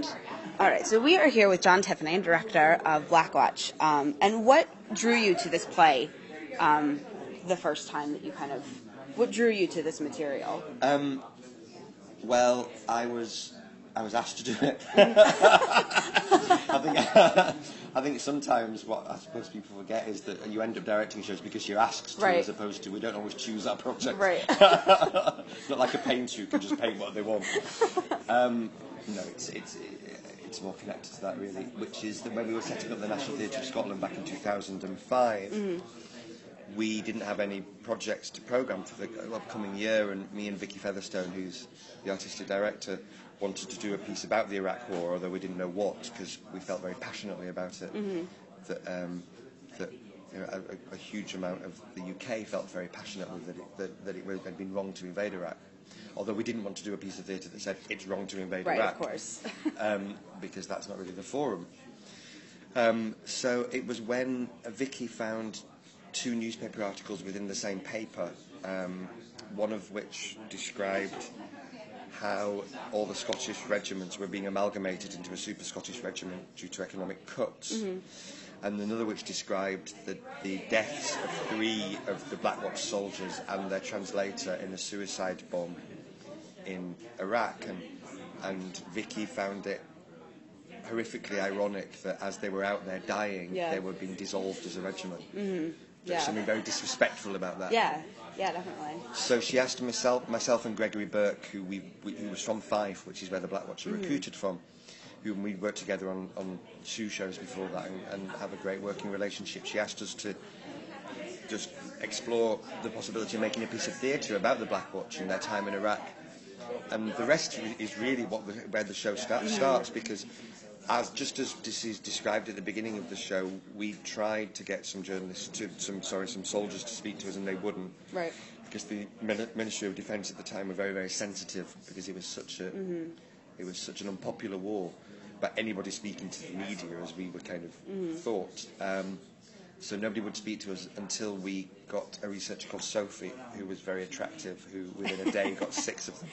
sound. All right, so we are here with John Tiffany, director of Blackwatch. And what drew you to this play the first time that you what drew you to this material? Well, I was asked to do it. I think sometimes what I suppose people forget is that you end up directing shows because you're asked to, right, as opposed to we don't always choose our project. Right. It's not like a painter who can just paint what they want. No, it's more connected to that really, which is that when we were setting up the National Theatre of Scotland back in 2005. We didn't have any projects to programme for the upcoming year, and me and Vicky Featherstone, who's the artistic director, wanted to do a piece about the Iraq War, although we didn't know what, because we felt very passionately about it. That a huge amount of the UK felt very passionately that it had been wrong to invade Iraq. Although we didn't want to do a piece of theatre that said it's wrong to invade Iraq. Right, of course. Because that's not really the forum. So it was when Vicky found 2 newspaper articles within the same paper, one of which described how all the Scottish regiments were being amalgamated into a super Scottish regiment due to economic cuts, and another which described the deaths of 3 of the Blackwatch soldiers and their translator in a suicide bomb in Iraq, and Vicky found it horrifically ironic that as they were out there dying, they were being dissolved as a regiment. There's something very disrespectful about that. Yeah, definitely. So she asked myself and Gregory Burke, who was from Fife, which is where the Blackwatch are recruited from, whom we worked together on 2 shows before that and have a great working relationship. She asked us to just explore the possibility of making a piece of theatre about the Blackwatch and their time in Iraq. And the rest is really where the show starts, because just as this is described at the beginning of the show, we tried to get some soldiers to speak to us, and they wouldn't. Right. Because the Ministry of Defence at the time were very, very sensitive, because it was such an unpopular war. But anybody speaking to the media, as we were kind of thought. So nobody would speak to us until we got a researcher called Sophie, who was very attractive, who within a day got 6 of them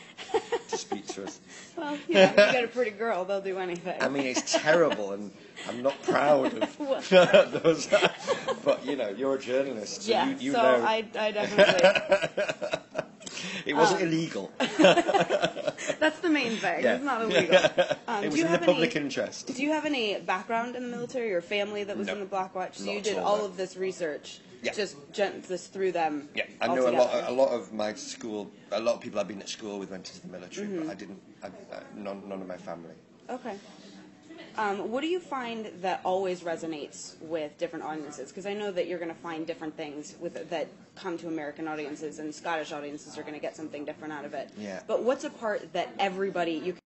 to speak to us. Well, if you get a pretty girl, they'll do anything. I mean, it's terrible, and I'm not proud of those. But, you're a journalist, so you so know. I definitely... It wasn't illegal. That's the main thing. Yeah. It's not illegal. It was in the public interest. Do you have any background in the military or family that was in the Blackwatch? So you did all of this research just through them? Yeah, I know a lot of my school, a lot of people I've been at school with went into the military, but I didn't, none of my family. Okay. What do you find that always resonates with different audiences? Because I know that you're going to find different things that come to American audiences, and Scottish audiences are going to get something different out of it. Yeah. But what's a part that everybody...